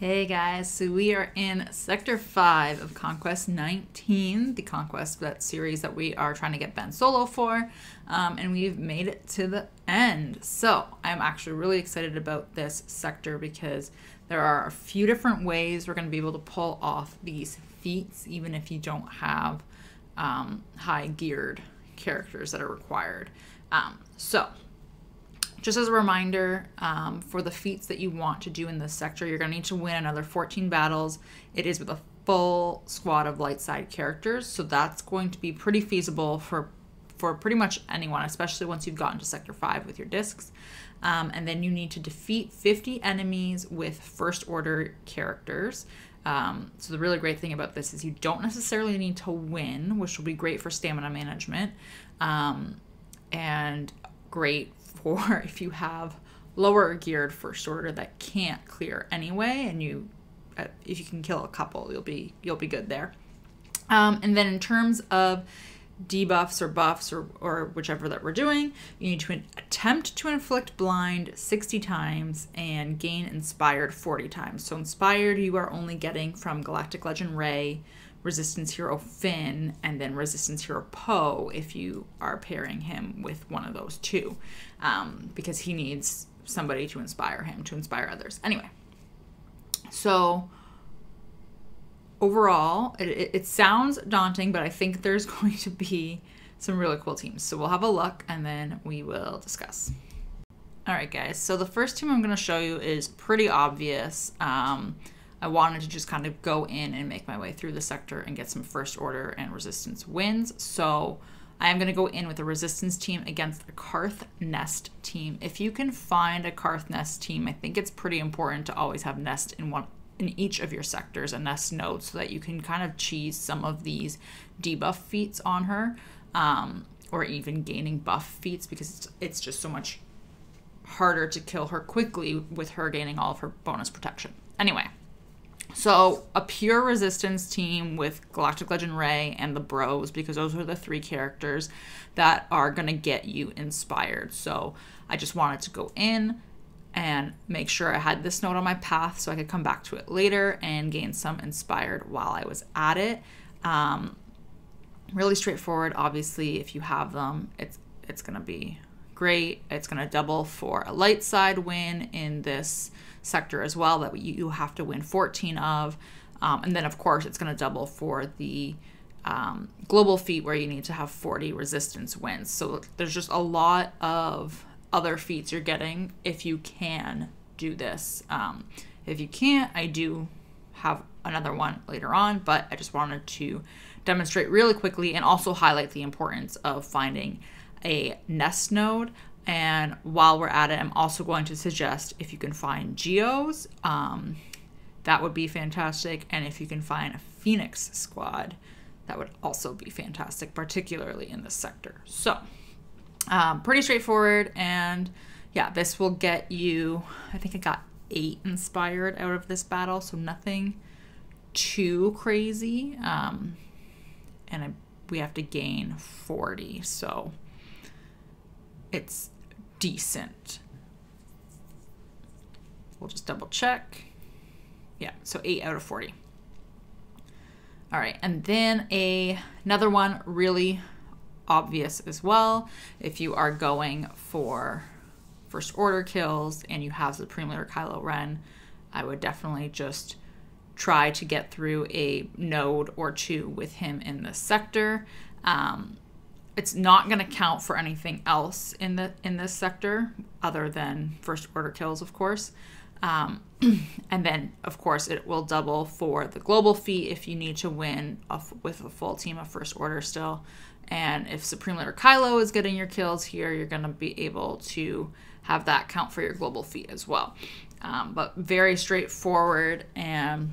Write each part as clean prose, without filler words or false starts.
Hey guys, so we are in Sector 5 of Conquest 19, the Conquest that series that we are trying to get Ben solo for, and we've made it to the end. So I'm actually really excited about this sector because there are a few different ways we're going to be able to pull off these feats, even if you don't have high geared characters that are required. So just as a reminder, for the feats that you want to do in this sector, you're going to need to win another 14 battles. It is with a full squad of light side characters, so that's going to be pretty feasible for pretty much anyone, especially once you've gotten to Sector 5 with your discs. And then you need to defeat 50 enemies with First Order characters. So the really great thing about this is you don't necessarily need to win, which will be great for stamina management, and great for if you have lower geared First Order that can't clear anyway, and if you can kill a couple, you'll be good there. And then in terms of debuffs or buffs or whichever that we're doing, you need to attempt to inflict blind 60 times and gain inspired 40 times. So inspired you are only getting from Galactic Legend Rey, Resistance Hero Finn, and then Resistance Hero Poe if you are pairing him with one of those two, because he needs somebody to inspire him, to inspire others. Anyway, so overall, it sounds daunting, but I think there's going to be some really cool teams. So we'll have a look and then we will discuss. All right, guys. So the first team I'm going to show you is pretty obvious. I wanted to just kind of go in and make my way through the sector and get some First Order and Resistance wins. So I am going to go in with a Resistance team against a Karth Nest team. If you can find a Karth Nest team, I think it's pretty important to always have Nest in each of your sectors, a Nest node, so that you can kind of cheese some of these debuff feats on her, or even gaining buff feats, because it's just so much harder to kill her quickly with her gaining all of her bonus protection. Anyway. So a pure Resistance team with Galactic Legend Rey and the Bros, because those are the three characters that are going to get you inspired. So I just wanted to go in and make sure I had this node on my path so I could come back to it later and gain some inspired while I was at it. Really straightforward. Obviously, if you have them, it's going to be great. It's going to double for a light side win in this sector as well that you have to win 14 of, and then of course it's going to double for the global feat where you need to have 40 resistance wins. So there's just a lot of other feats you're getting if you can do this. If you can't, I do have another one later on, but I just wanted to demonstrate really quickly and also highlight the importance of finding a Nest node. And while we're at it, I'm also going to suggest if you can find Geos, that would be fantastic. And if you can find a Phoenix squad, that would also be fantastic, particularly in this sector. So pretty straightforward. And yeah, this will get you, I think I got 8 inspired out of this battle, so nothing too crazy. And we have to gain 40, so it's decent. We'll just double check. Yeah, so 8 out of 40. All right, and then another one really obvious as well. If you are going for First Order kills and you have Supreme Leader Kylo Ren, I would definitely just try to get through a node or two with him in this sector. It's not going to count for anything else in this sector other than First Order kills, of course. And then, of course, it will double for the global feat if you need to win with a full team of First Order still. And if Supreme Leader Kylo is getting your kills here, you're going to be able to have that count for your global feat as well. But very straightforward and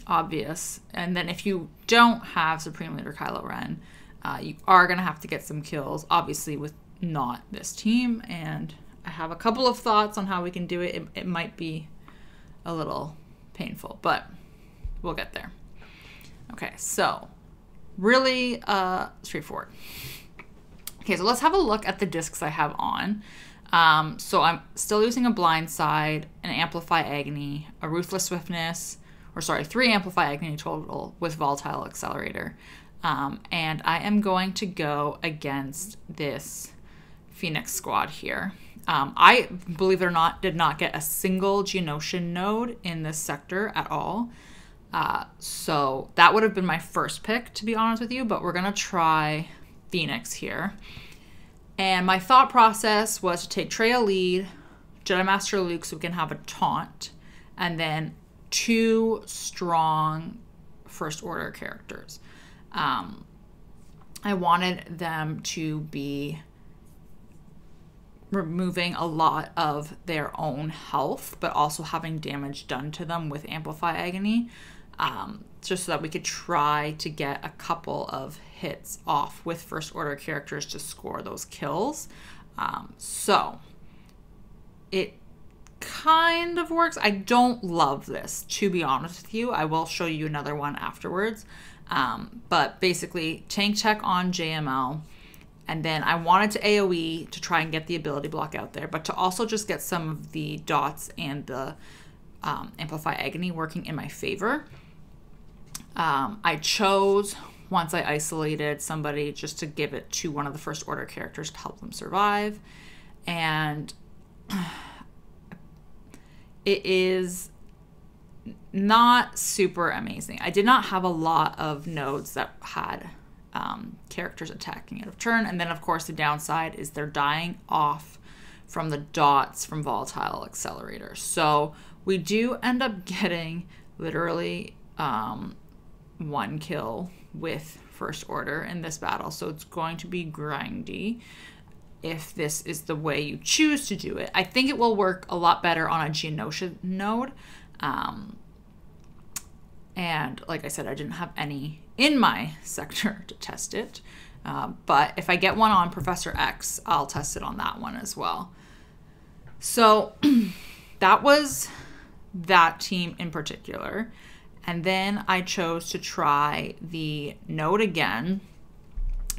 obvious. And then if you don't have Supreme Leader Kylo Ren, you are going to have to get some kills, obviously, with not this team. And I have a couple of thoughts on how we can do it. It might be a little painful, but we'll get there. Okay, so really straightforward. Okay, so let's have a look at the discs I have on. So I'm still using a Blind Side, an Amplify Agony, a Ruthless Swiftness, or sorry, 3 Amplify Agony total with Volatile Accelerator. And I am going to go against this Phoenix squad here. I, believe it or not, did not get a single Geonosian node in this sector at all. So that would have been my first pick, to be honest with you, but we're going to try Phoenix here. And my thought process was to take Traya lead, Jedi Master Luke so we can have a taunt, and then 2 strong First Order characters. I wanted them to be removing a lot of their own health, but also having damage done to them with Amplify Agony, just so that we could try to get a couple of hits off with First Order characters to score those kills. So it kind of works. I don't love this, to be honest with you. I will show you another one afterwards. But basically, tank tech on JML. And then I wanted to AoE to try and get the ability block out there, but to also just get some of the dots and the Amplify Agony working in my favor. I chose, once I isolated somebody, just to give it to one of the First Order characters to help them survive. And it is not super amazing. I did not have a lot of nodes that had characters attacking out of turn. And then, of course, the downside is they're dying off from the dots from Volatile Accelerator. So we do end up getting literally 1 kill with First Order in this battle. So it's going to be grindy if this is the way you choose to do it. I think it will work a lot better on a Geonosian node. And like I said, I didn't have any in my sector to test it. But if I get one on Professor X, I'll test it on that one as well. So that was that team in particular. And then I chose to try the node again.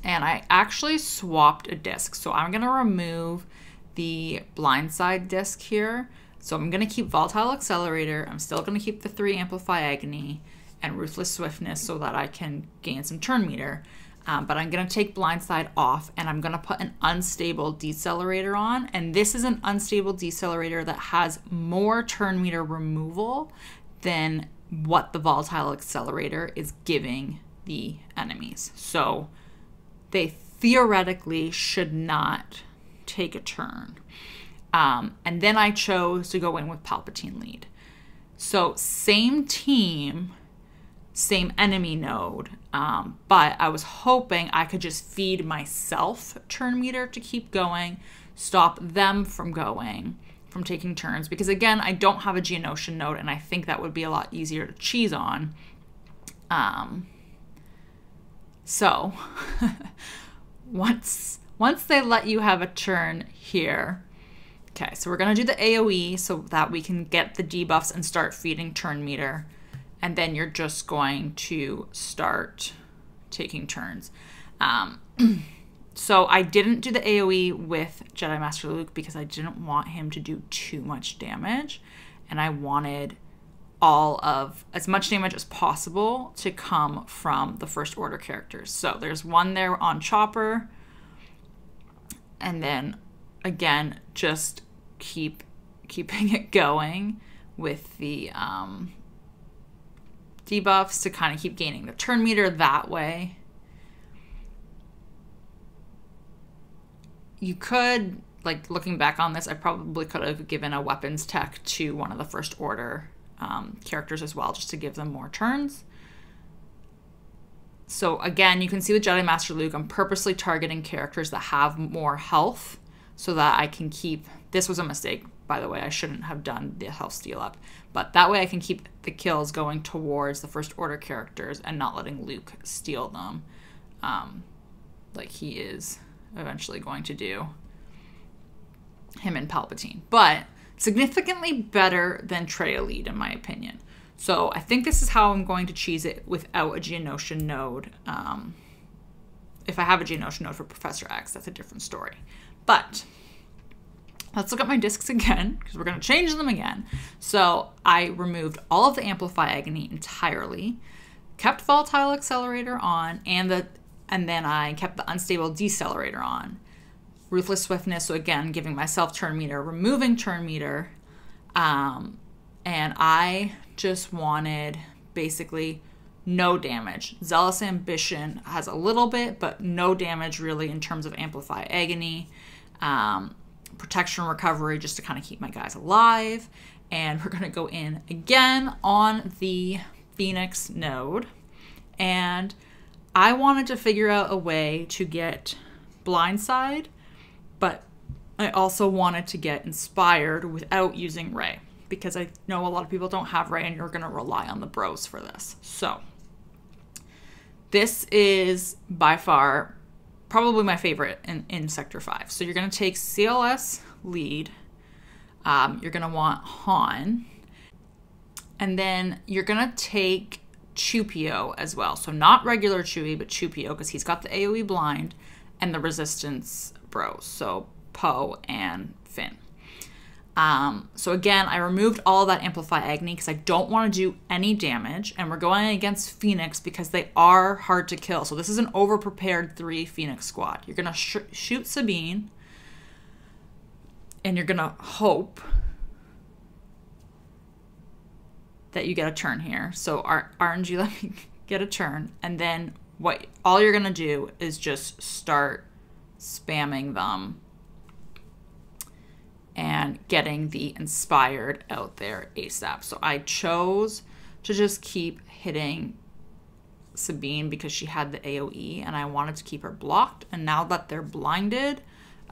And I actually swapped a disc. So I'm going to remove the Blindside disc here. So I'm going to keep Volatile Accelerator. I'm still going to keep the 3 Amplify Agony and Ruthless Swiftness so that I can gain some turn meter. But I'm going to take Blindside off, and I'm going to put an Unstable Decelerator on. And this is an Unstable Decelerator that has more turn meter removal than what the Volatile Accelerator is giving the enemies. So they theoretically should not take a turn. And then I chose to go in with Palpatine lead. So same team, same enemy node, but I was hoping I could just feed myself turn meter to keep going, stop them from taking turns, because again, I don't have a Geonosian node, and I think that would be a lot easier to cheese on. So once they let you have a turn here. Okay, so we're going to do the AoE so that we can get the debuffs and start feeding turn meter. And then you're just going to start taking turns. So I didn't do the AoE with Jedi Master Luke because I didn't want him to do too much damage. And I wanted as much damage as possible to come from the First Order characters. So there's one there on Chopper. And then again, just keeping it going with the debuffs to kind of keep gaining the turn meter that way. You could, like, looking back on this, I probably could have given a weapons tech to one of the First Order characters as well, just to give them more turns. So again, you can see with Jedi Master Luke, I'm purposely targeting characters that have more health so that I can keep... This was a mistake, by the way. I shouldn't have done the health steal up. But that way I can keep the kills going towards the First Order characters and not letting Luke steal them, like he is eventually going to do, him and Palpatine. But significantly better than Traya lead, in my opinion. So I think this is how I'm going to cheese it without a Geonosian node. If I have a Geonosian node for Professor X, that's a different story. But let's look at my discs again, because we're going to change them again. So I removed all of the Amplify Agony entirely, kept Volatile Accelerator on, and then I kept the Unstable Decelerator on. Ruthless Swiftness, so again, giving myself turn meter, removing turn meter, and I just wanted basically no damage. Zealous Ambition has a little bit, but no damage really in terms of Amplify Agony. Protection Recovery just to kind of keep my guys alive. And we're going to go in again on the Phoenix node. And I wanted to figure out a way to get Blindside, but I also wanted to get Inspired without using Ray, because I know a lot of people don't have Ray and you're going to rely on the bros for this. So this is by far probably my favorite in Sector 5. So you're going to take CLS lead. You're going to want Han. And then you're going to take Chupio as well. So not regular Chewie, but Chupio, because he's got the AoE blind and the resistance bros. So Poe and Finn. So again, I removed all that Amplify Agony because I don't want to do any damage. And we're going against Phoenix because they are hard to kill. So this is an over-prepared 3 Phoenix squad. You're going to shoot Sabine. And you're going to hope that you get a turn here. So RNG, let me get a turn. And then all you're going to do is just start spamming them and getting the Inspired out there ASAP. So I chose to just keep hitting Sabine because she had the AoE and I wanted to keep her blocked. And now that they're blinded,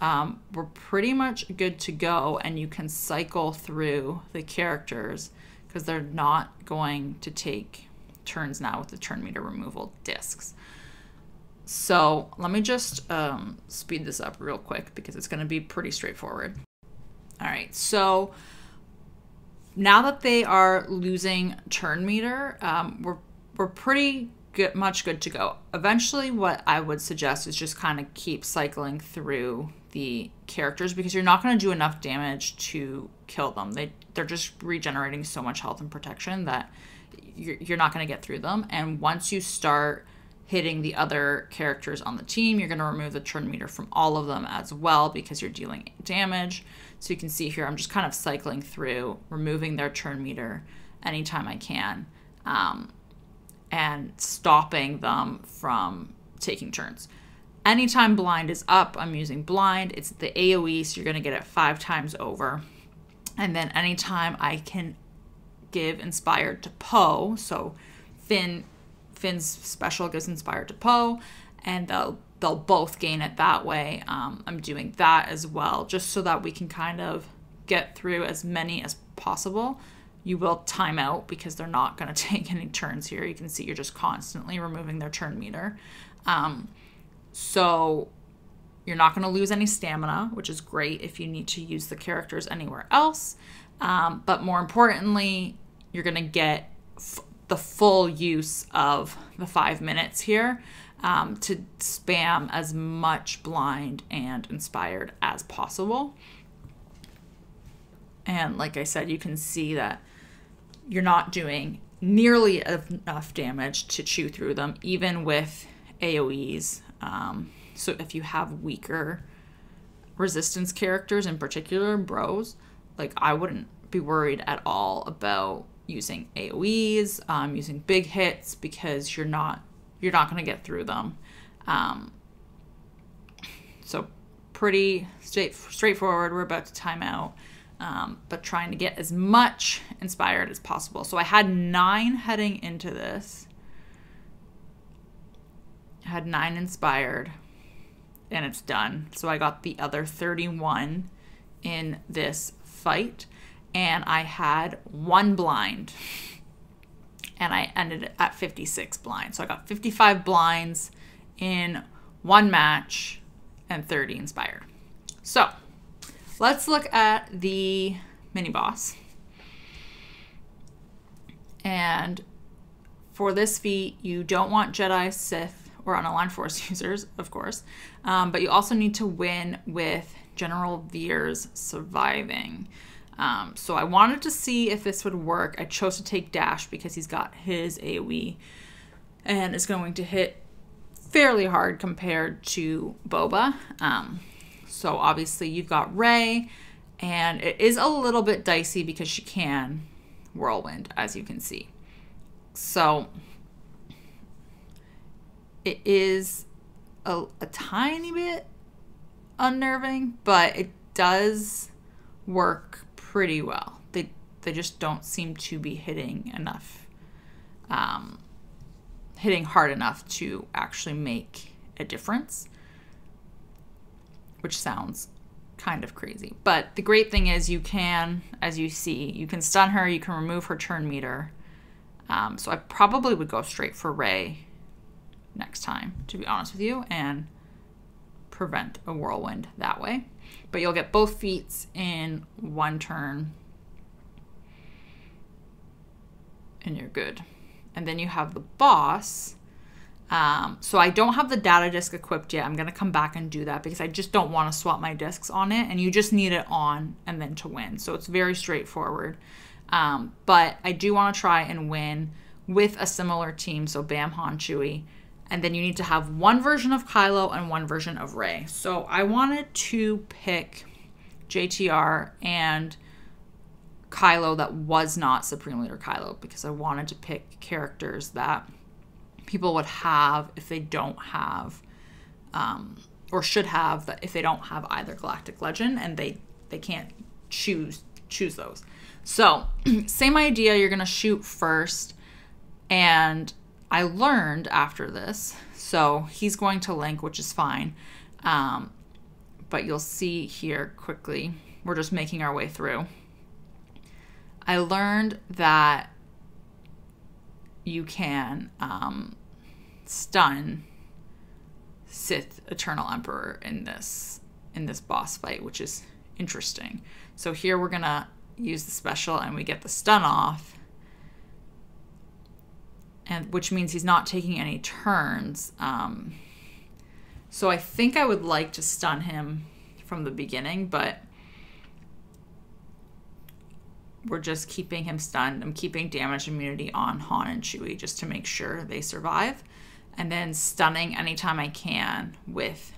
we're pretty much good to go, and you can cycle through the characters because they're not going to take turns now with the turn meter removal discs. So let me just speed this up real quick because it's going to be pretty straightforward. All right, so now that they are losing turn meter, we're pretty much good to go. Eventually, what I would suggest is just kind of keep cycling through the characters because you're not going to do enough damage to kill them. They're just regenerating so much health and protection that you're not going to get through them. And once you start hitting the other characters on the team, you're going to remove the turn meter from all of them as well because you're dealing damage. So you can see here, I'm just kind of cycling through, removing their turn meter anytime I can, and stopping them from taking turns. Anytime blind is up, I'm using blind. It's the AoE, so you're going to get it 5 times over. And then anytime I can give Inspired to Poe, so Finn's special gives Inspired to Poe, and they'll both gain it that way. I'm doing that as well, just so that we can kind of get through as many as possible. You will time out because they're not going to take any turns here. You can see you're just constantly removing their turn meter. So you're not going to lose any stamina, which is great if you need to use the characters anywhere else. But more importantly, you're going to get the full use of the 5 minutes here to spam as much blind and Inspired as possible. And like I said, you can see that you're not doing nearly enough damage to chew through them, even with AoEs. So if you have weaker resistance characters, in particular bros, like I wouldn't be worried at all about using AoEs, using big hits, because you're not going to get through them. So pretty straightforward. We're about to time out, but trying to get as much Inspired as possible. So I had 9 heading into this. I had 9 Inspired, and it's done. So I got the other 31 in this fight, and I had 1 blind, and I ended at 56 blinds. So I got 55 blinds in 1 match and 30 Inspired. So let's look at the mini boss. And for this feat, you don't want Jedi, Sith, or unaligned Force users, of course, but you also need to win with General Veers surviving. So I wanted to see if this would work. I chose to take Dash because he's got his AoE and is going to hit fairly hard compared to Boba. So obviously you've got Rey, and it is a little bit dicey because she can whirlwind, as you can see. So it is a tiny bit unnerving, but it does work pretty well. They just don't seem to be hitting enough, hitting hard enough to actually make a difference, which sounds kind of crazy. But the great thing is you can, as you see, you can stun her, you can remove her turn meter. So I probably would go straight for Rey next time, to be honest with you, and prevent a whirlwind that way. But you'll get both feats in one turn, and you're good. And then you have the boss. So I don't have the data disc equipped yet. I'm going to come back and do that because I just don't want to swap my discs on it, and you just need it on and then to win. So it's very straightforward. But I do want to try and win with a similar team. So Bam, Han, Chewie. And then you need to have one version of Kylo and one version of Rey. So I wanted to pick JTR and Kylo that was not Supreme Leader Kylo, because I wanted to pick characters that people would have if they don't have, or should have, that if they don't have either Galactic Legend, and they can't choose those. So same idea, you're gonna shoot first, and I learned after this, so he's going to link, which is fine, but you'll see here quickly, we're just making our way through. I learned that you can stun Sith Eternal Emperor in this boss fight, which is interesting. So here we're gonna use the special, and we get the stun off, and which means he's not taking any turns. So I think I would like to stun him from the beginning, but we're just keeping him stunned. I'm keeping damage immunity on Han and Chewie just to make sure they survive, and then stunning anytime I can with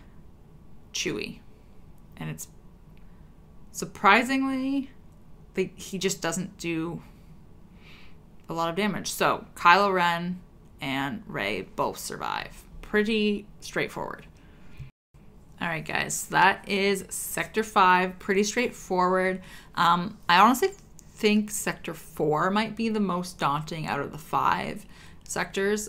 Chewie. And it's surprisingly, he just doesn't do a lot of damage. So Kylo Ren and Rey both survive. Pretty straightforward. All right, guys, that is Sector 5. Pretty straightforward. I honestly think Sector 4 might be the most daunting out of the 5 sectors,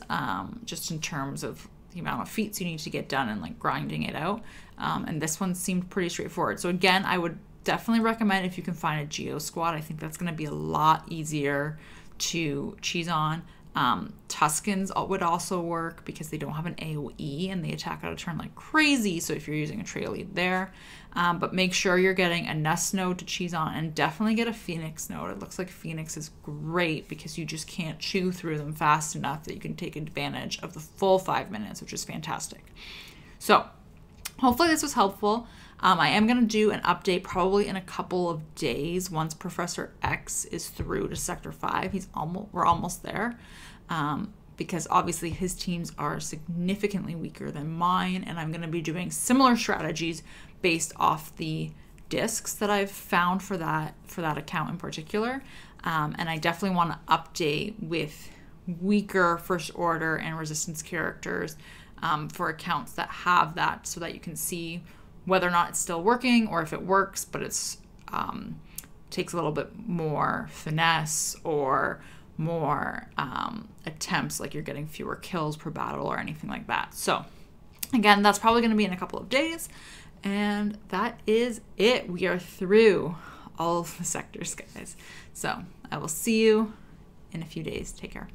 just in terms of the amount of feats you need to get done and like grinding it out. And this one seemed pretty straightforward. So again, I would definitely recommend if you can find a Geo squad. I think that's going to be a lot easier to cheese on. Tuskens would also work because they don't have an AoE and they attack out of turn like crazy, so if you're using a trail lead there, but make sure you're getting a Nest node to cheese on, and definitely get a Phoenix node. It looks like Phoenix is great because you just can't chew through them fast enough that you can take advantage of the full 5 minutes, which is fantastic. So hopefully this was helpful. I am going to do an update probably in a couple of days once Professor X is through to Sector 5. We're almost there, because obviously his teams are significantly weaker than mine, and I'm going to be doing similar strategies based off the discs that I've found for that account in particular. And I definitely want to update with weaker First Order and Resistance characters for accounts that have that, so that you can see whether or not it's still working, or if it works, but it's takes a little bit more finesse or more attempts, like you're getting fewer kills per battle or anything like that. So again, that's probably going to be in a couple of days, and that is it. We are through all of the sectors, guys. So I will see you in a few days. Take care.